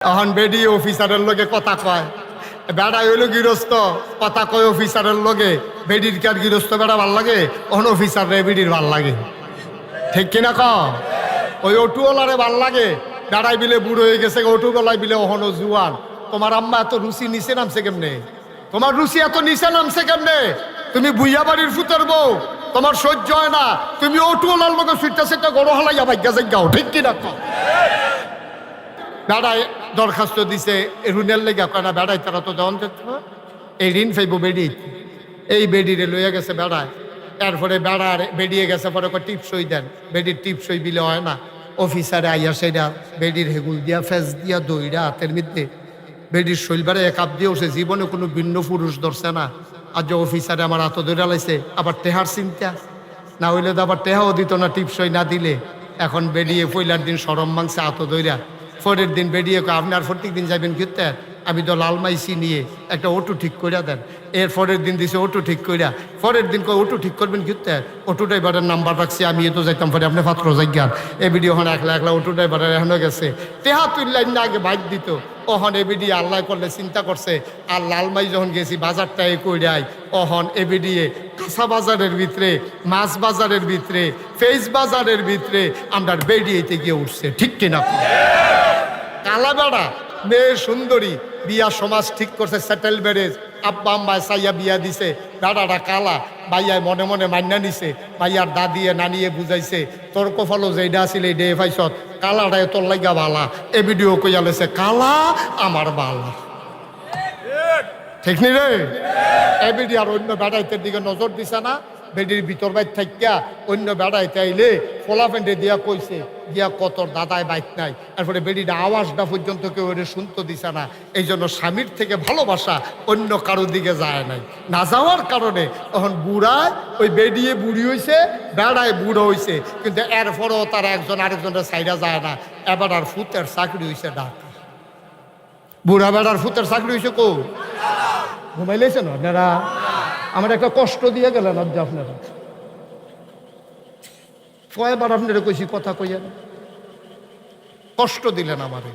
এখন বেডি অফিসারের লগে কথা কয়, বেড়া হইল গৃহস্থ, কথা কয় অফিসারের লগে। বেডির কার গৃহস্থ বেড়া ভাল লাগে, ওখানে অফিসার রে বেডির ভাল লাগে, ঠিক কিনা ক? ওই অটুওয়ালারে ভাল লাগে, বেড়াই বিলে বুড়ো হয়ে গেছে, অটুওয়ালাই বিলে ওখানে জুয়ান। তোমার আম্মা এত রুচি নিচে নামছে কেমনে? তোমার রুচি এত নিচে নামছে কেমনে? তুমি বুইয়া বাড়ির ফুতের বউ, তোমার সহ্য হয় না, তুমি অটুওয়ালার লগে সুইটা সেটা গড় হালাইয়া ভাগ্যা যাও, ঠিক কিনা ক? বেড়ায় দরখাস্ত দিছে ঋণের লেগে, কেনা বেড়াই তারা তো দেওয়ান এই ঋণ ফাইব বেডি, এই বেডিরে লইয়া গেছে বেড়ায়। এরপরে বেড়ার বেডিয়ে গেছে, পরে টিপসই দেন, বেডির টিপসই বিলে হয় না। অফিসারে আইয়া সেটা বেডির হেগুল দিয়া ফেস দিয়া দইরা হাতের মধ্যে বেডির শৈলবারে এক আপ দিয়ে উঠে, জীবনে কোনো ভিন্ন পুরুষ ধরছে না। আর যে অফিসারে আমার হাত ধরে লাইছে, আবার টেহার চিন্তা না হইলে তো আবার টেহাও দিত না টিপসই না দিলে। এখন বেরিয়ে পয়লার দিন সরম মাংসে হাত ধইরা, পরের দিন বেরিয়ে আপনার প্রত্যেক দিন যাবেন ঘুরতে, আমি তো লালমাইসি নিয়ে একটা অটো ঠিক করিয়া দেন। এর পরের দিন দিছে অটো ঠিক করিয়া, পরের দিন অটো ঠিক করবেন ঘুরতে, অটো ড্রাইভারের নাম্বার রাখছি, আমি তো যাইতাম পরে আপনি পাত্র যাইগান। এই ভিডিও হন একলা একলা অটো ড্রাইভারের এখনো গেছে, টেহা তুললেন না আগে বাইক দিত। ওহন এবিডিয়ে আল্লাহ করলে চিন্তা করছে, আর লালমাই যখন গেছি বাজারটাই কইরাই, ওহন এবিডিয়ে কাঁচা বাজারের ভিতরে, মাছ বাজারের ভিতরে, ফেস বাজারের ভিতরে আমরা বেরিয়েতে গিয়ে উঠছে, ঠিক কিনা? কালা বেড়া, মেয়ে সুন্দরী, বিয়া সমাজ ঠিক করছে, সেটেল ম্যারেজ, আব্বা আম্মায় সাইয়া বিয়া দিছে, বেড়াটা কালা, ভাইয়ায় মনে মনে মান্না নিছে, ভাইয়ার দাদিয়ে নানিয়ে বুঝাইছে, তোর কফালো যেটা আসলে এই ডে ফাইছত, কালাটায় তোর লাগা বালা। এ ভিডিও কইয়া লেছে, কালা আমার বালা, ঠিক নি রে? এ ভিডিও আর অন্য বেড়াইতের দিকে নজর দিছে না, বেডির ভিতর বাইর থাকিয়া অন্য বেড়াইতে আইলে ফোলা ফেন্ডে দিয়া কইছে, দিয়া কতর দাদায় বাইক নাই। এরপরে বেডিটা আওয়াজটা পর্যন্ত কেউ ওরে শুনতে দিছে না। এই জন্য স্বামীর থেকে ভালোবাসা অন্য কারোর দিকে যায় নাই, না যাওয়ার কারণে তখন বুড়ায় ওই বেডিয়ে বুড়ি হয়েছে, বেড়ায় বুড়ো হয়েছে, কিন্তু এরপরেও তারা একজন আরেকজনের সাইডা যায় না। এবার আর ফুতের চাকরি হয়েছে ঢাকা, বুড়া বেড়ার ফুতের চাকরি হয়েছে কো? ঘুমাইলেছেন আপনারা? আমার একটা কষ্ট দিয়ে গেলেন আজ আপনারা। কয়বার আপনারা কইছি কথা কইয়া, কষ্ট দিলেন আমারে।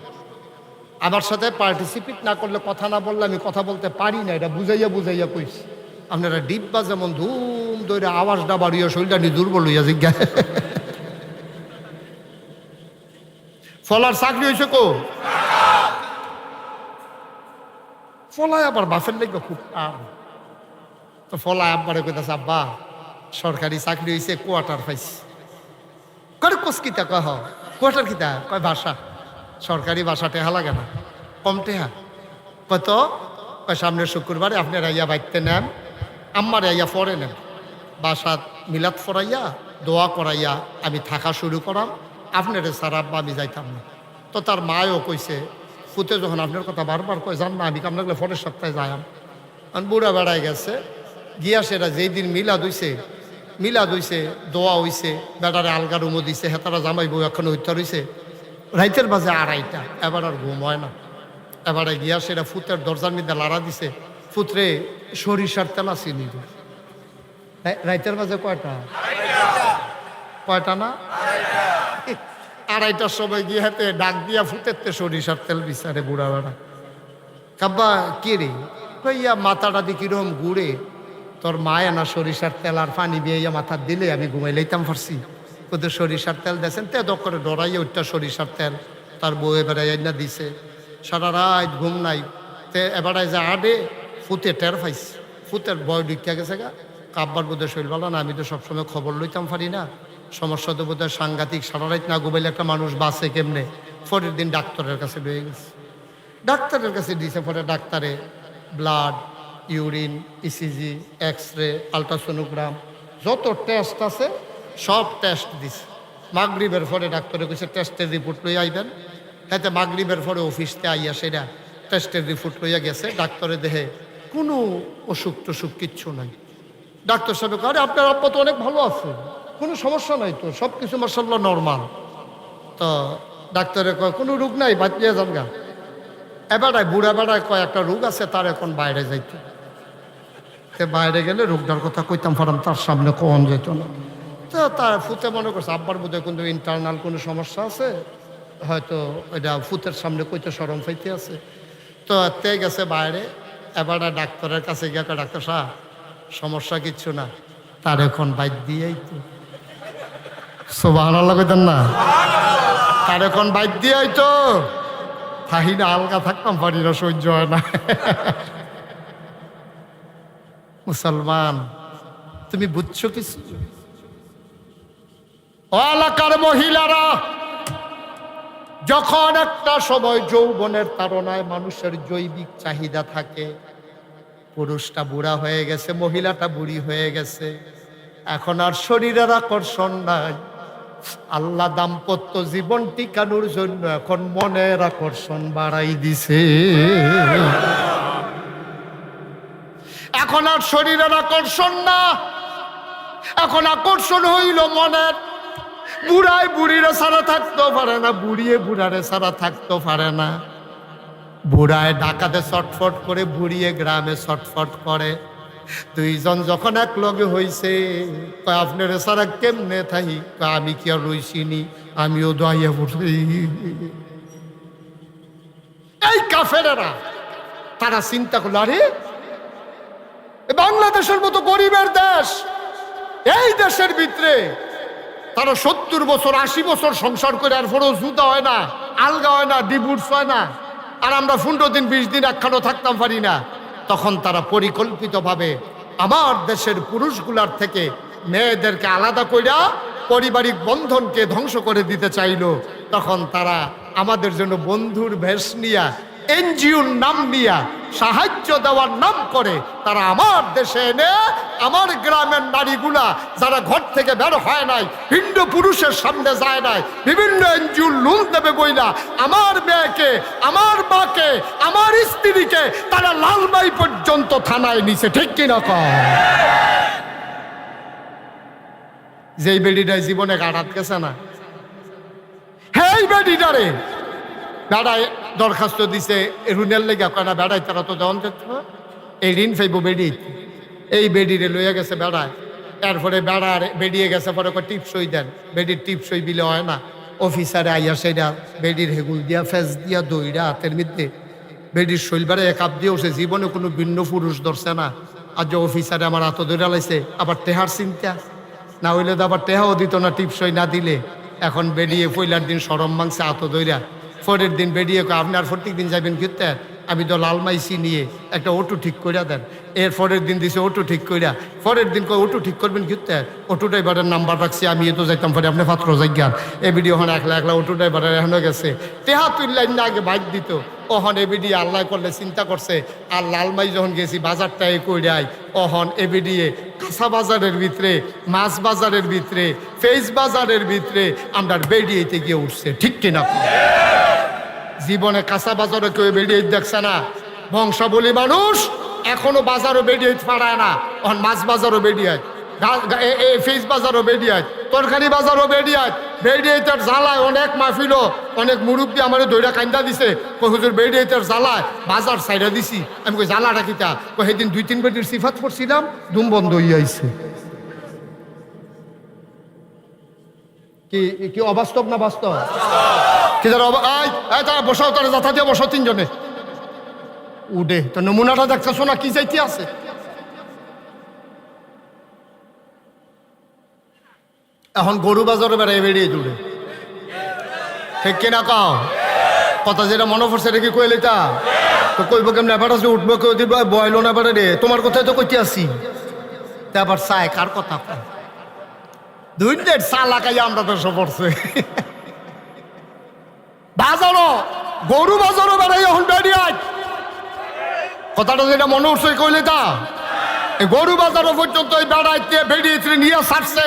আমার সাথে পার্টিসিপেট না করলে, কথা না বললে আমি কথা বলতে পারি না, এটা বুঝাইয়া বুঝাইয়া কইছি। আপনারা ডিব্বা যেমন ধুম ধরে আওয়াজটা বাড়িয়া শরীরটা নি দুর্বল হইয়া জিজ্ঞা। ফলার চাকরি হয়েছে কো? ফলায় আবার বাফের লেগে খুব টান। তো ফলায় আব্বারে কইতাছে, আব্বা সরকারি চাকরি হয়েছে, কোয়ার্টার পাইছি। করে কোস কিতা কয়, কোয়ার্টার কিতা কয়? বাসা, সরকারি বাসা টেহা লাগে না, কম টেহা। কত কয়? সামনের শুক্রবারে আপনার আইয়া বাইতে নেন, আম্মার আইয়া পরে নেন, বাসাত মিলাদ ফরাইয়া দোয়া করাইয়া আমি থাকা শুরু করাম, আপনার সারা আব্বা আমি যাইতাম না। তো তার মায়ও কইছে, ফুতে যখন আপনার কথা বারবার কয়, জান না আমি আপনাকে পরের সপ্তাহে যাইম। কারণ বুড়া বেড়ায় গেছে, গিয়া সেটা যেই দিন মিলাদ হইছে, দোয়া হইছে, বেড়ারে আলগা রুমো দিছে, হেতারা জামাই বউ এখন হইতে রইছে, রাইতের বাজে 2:30। এবার আর ঘুম হয় না। এবারে গিয়া সেটা ফুতের দরজার মধ্যে লাড়া দিছে, ফুতরে সরিষার তেল আসিনি। রাইতের বাজে কয়টা? কয়টা না? 2:30টার সময় গিয়ে হাতে ডাক দিয়া ফুতেরতে সরিষার তেল বিচারে বুড়া বেড়া। কাব্বা কে রে? কইয়া মাথাটা দি কিরম ঘুরে, তোর মায় না সরিষার তেল আর পানি বিয়ে মাথা দিলে আমি ঘুমাই লইতাম পারছি। ওদের সরিষার তেল দেখেন, তে দক করে ডরাইয়া ওইটা সরিষার তেল তার বউ এবারে না দিছে। সারা রাত ঘুম নাই। তে এবারে যে আডে ফুতে টের পাইছে, ফুতের বয় ঢুকিয়া গেছে গা। কাব্বার বোধহয় শরীর ভালো না, আমি তো সবসময় খবর লইতাম পারি না, সমস্যা তো বোধহয় সাংঘাতিক। সারা রাত না ঘুমাইলে একটা মানুষ বাঁচে কেমনে? পরের দিন ডাক্তারের কাছে লয়ে গেছে, ডাক্তারের কাছে দিয়েছে। পরে ডাক্তারে blood, urine, ECG, X ray, ultrasonogram যত টেস্ট আছে সব টেস্ট দিছে। মাগরিবের পরে ডাক্তারে কইছে টেস্টের রিপোর্ট লই আইবেন। হাতে মাগরিবের পরে অফিসতে আইয়া সেটা টেস্টের রিপোর্ট লইয়া গেছে। ডাক্তারে দেখে কোনো অসুখ টসুখ কিচ্ছু নাই। ডাক্তার সাহেব আরে আপনার আব্বা তো অনেক ভালো আছে, কোনো সমস্যা নাই তো, সব কিছু মাশাআল্লাহ নর্মাল। তো ডাক্তারে কয় কোনো রোগ নাই, বাঁচিয়ে যান গা। এবারে বুড়া বেড়ায় কয় একটা রোগ আছে, তার এখন বাইরে যাইতে। বাইরে গেলে রোগটার কথা কইতাম পারাম, তার সামনে কম যেত না। তো তার ফুতে মনে করছে আব্বার বোধহয় কিন্তু ইন্টারনাল কোনো সমস্যা আছে, হয়তো এটা ফুতের সামনে কইতে শরম পাইতে আছে। তো তে গেছে বাইরে, এবার ডাক্তারের কাছে গিয়ে কয়, ডাক্তার সাহেব সমস্যা কিচ্ছু না, তার এখন বাইর দিয়েই তো। সুবহানাল্লাহ কইতেন না? তার এখন বাইর দিয়েই তো। থাহি না, আলগা থাকতাম পারি না, সহ্য হয় না। মুসলমান, তুমি বুঝছো কিছু? ও এলাকার মহিলারা, যখন একটা সময় যৌবনের তাড়নায় মানুষের জৈবিক চাহিদা থাকে, পুরুষটা বুড়া হয়ে গেছে, মহিলাটা বুড়ি হয়ে গেছে, এখন আর শরীরের আকর্ষণ নাই। আল্লাহ দাম্পত্য জীবন টিকানোর জন্য এখন মনের আকর্ষণ বাড়াই দিছে। এখন আর শরীরের আকর্ষণ না, এখন আকর্ষণ হইল মনের। বুড়ায় বুড়িরে ছাড়া থাকতেও পারে না, বুড়িয়ে বুড়ারে ছাড়া থাকতেও পারে না। বুড়ায় ঢাকাতে ছটফট করে, বুড়িয়ে গ্রামে ছটফট করে। দুইজন যখন এক লগে হইছে, আপনার সারা কেমনে থাকি, আমি কি আর রইছিনি, আমিও দোয়াইয়া পড়ছি। এই কাফেরেরা তারা চিন্তা করলো, আরে বাংলাদেশের মতো গরিবের দেশ, এই দেশের ভিতরে তারা 70 বছর 80 বছর সংসার করে আর পরেও জুতা হয় না, আলগা হয় না, ডিভোর্স হয় না, আর আমরা 15 দিন 20 দিন একখানো থাকতাম পারি না। তখন তারা পরিকল্পিতভাবে আমার দেশের পুরুষগুলার থেকে মেয়েদেরকে আলাদা কইরা পারিবারিক বন্ধনকে ধ্বংস করে দিতে চাইলো। তখন তারা আমাদের জন্য বন্ধুর ভেষ নিয়া, এনজিওর নাম নিয়া, সাহায্য দেওয়ার নাম করে তারা আমার দেশে এনে আমার গ্রামের নারীগুলা যারা ঘর থেকে বের হয় নাই, হিন্দু পুরুষের সামনে যায় নাই, বিভিন্ন এনজিওর লোন দেবে বইলা আমার মেয়েকে, আমার মাকে, আমার স্ত্রীকে তারা লালমাই পর্যন্ত থানায় নিছে। ঠিক কিনা কয়? যেই বেডিটাই জীবনে কাটাত গেছে না, হেই বেডিটারে বেড়ায় দরখাস্ত দিছে ঋণের লেগে, কয় না বেড়াই তারা তো দেওয়ান যেত, এই ঋণ ফাইব বেডি, এই বেডিরে লইয়া গেছে বেড়ায়। তারপরে বেড়ার বেডিয়ে গেছে, পরে টিপসই দেন, বেডির টিপসই বিলে হয় না। অফিসারে আইয়া সেটা বেডির হেগুল দিয়া, ফেস দিয়া, দইরা হাতের মধ্যে বেডির শৈলবারে এক আপ দিয়ে উঠছে, জীবনে কোনো ভিন্ন পুরুষ ধরছে না। আর যে অফিসারে আমার হাত ধরে লাইছে, আবার টেহার চিন্তা, না হইলে তো আবার টেহাও দিত না টিপসই না দিলে। এখন বেরিয়ে পয়লার দিন সরম মাংসে হাত ধইরা, পরের দিন বেরিয়ে আপনি আর প্রত্যেক দিন যাবেন ঘুরতে, আমি তো লালমাইসি নিয়ে একটা অটো ঠিক কইরা দেন। এর পরের দিন দিছে অটো ঠিক কইরা, পরের দিন অটো ঠিক করবেন ঘুরতে, অটো ড্রাইভারের নাম্বার রাখছি, আমি তো যাইতাম পরে আপনি পাত্র যাইগান। এ ভিডিও হন একলা একলা অটো ড্রাইভারের এখনো গেছে, টেহা তুললেন না, আগে বাইক দিত। ওহন এবিডি আল্লাহ করলে চিন্তা করছে, আর লালমাই যখন গেছি বাজারটাই কইরাই, ওহন এবিডিয়ে কাঁচা বাজারের ভিতরে, মাছ বাজারের ভিতরে, ফেস বাজারের ভিতরে আমরা বেরিয়েতে গিয়ে উঠছে। ঠিক কিনা? জীবনে কাঁচা বাজারে কেউ বেরিয়ে দেখছে না। বংশাবলী মানুষ এখনো বাজারও বেরিয়ে পারায় না, ওহন মাছ বাজারও বেরিয়ে, ফেস বাজারও বেরিয়ে, তরকারি বাজারও বেরিয়ে, বেরিয়ে তার জ্বালায় অনেক মাহফিল, অনেক মুরব্বী আমার দইরা কান্দা দিছে, হুজুর বেরিয়ে তার জ্বালায় বাজার সাইডা দিছি। আমি কই জ্বালাটা কিতা? সেদিন 2-3 বেটির সিফাত পড়ছিলাম, দুম বন্ধ হইয়া আইছে। কি কি অবাস্তব না বাস্তব? কি তারা বসাও, তারা যাথা দিয়ে বসাও, 3 জনে উডে তো নমুনাটা দেখতেছো না কি যাইতে আছে। এখন গরু বাজারে বেড়াই বেরিয়ে দূরে। ঠিক কিনা কও? কথা যেটা মনে পড়ছে এটা কি কইলে তা তো কইব কেমন? এবার আছে উঠবো, কেউ দিব বয়লো না এবারে রে, তোমার কথাই তো কইতে আসি। তা আবার চায় কার কথা কয়? 2 ডেট চা লাগাই আমরা তো সব পড়ছে। বাজারও গরু বাজারও বেড়াই এখন বেরিয়ে, কথাটা যেটা মনে উঠছে কইলে তা গরু বাজারও পর্যন্ত ওই বেড়াইতে বেরিয়ে নিয়ে ছাড়ছে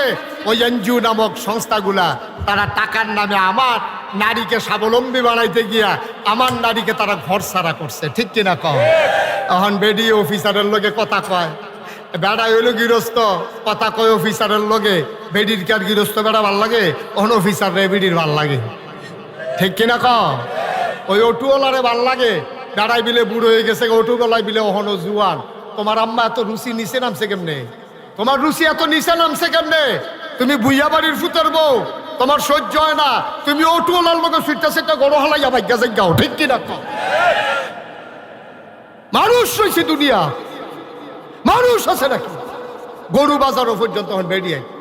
ওই এনজিও নামক সংস্থাগুলা। তারা টাকার নামে আমার নারীকে স্বাবলম্বী বানাইতে গিয়া আমার নারীকে তারা ঘর ছাড়া করছে। ঠিক কিনা কও? এখন বেরিয়ে অফিসারের লগে কথা কয়, বেড়াই হইলো গৃহস্থ, কথা কয় অফিসারের লগে। বেডির কার গৃহস্থ বেড়া ভাল লাগে, অন অফিসার রে বেডির ভাল লাগে। ঠিক কিনা কও? ওই অটুওয়ালারে ভাল লাগে, বেড়াই বিলে বুড়ো হয়ে গেছে, অটুওয়ালাই বিলে অহনো জুয়ান। তোমার আম্মা এত রুচি নিচে নামছে কেমনে? তোমার রুচি এত নিচে নামছে কেমনে? তুমি বুইয়া বাড়ির ফুতের বউ, তোমার সহ্য হয় না, তুমি অটোলার লোকের সুইটটা সেটা গড় হালাইয়া ভাগ্যা যাও, ঠিক কিনা? মানুষ রয়েছে দুনিয়া, মানুষ আছে নাকি? গরু বাজারও পর্যন্ত বেরিয়ে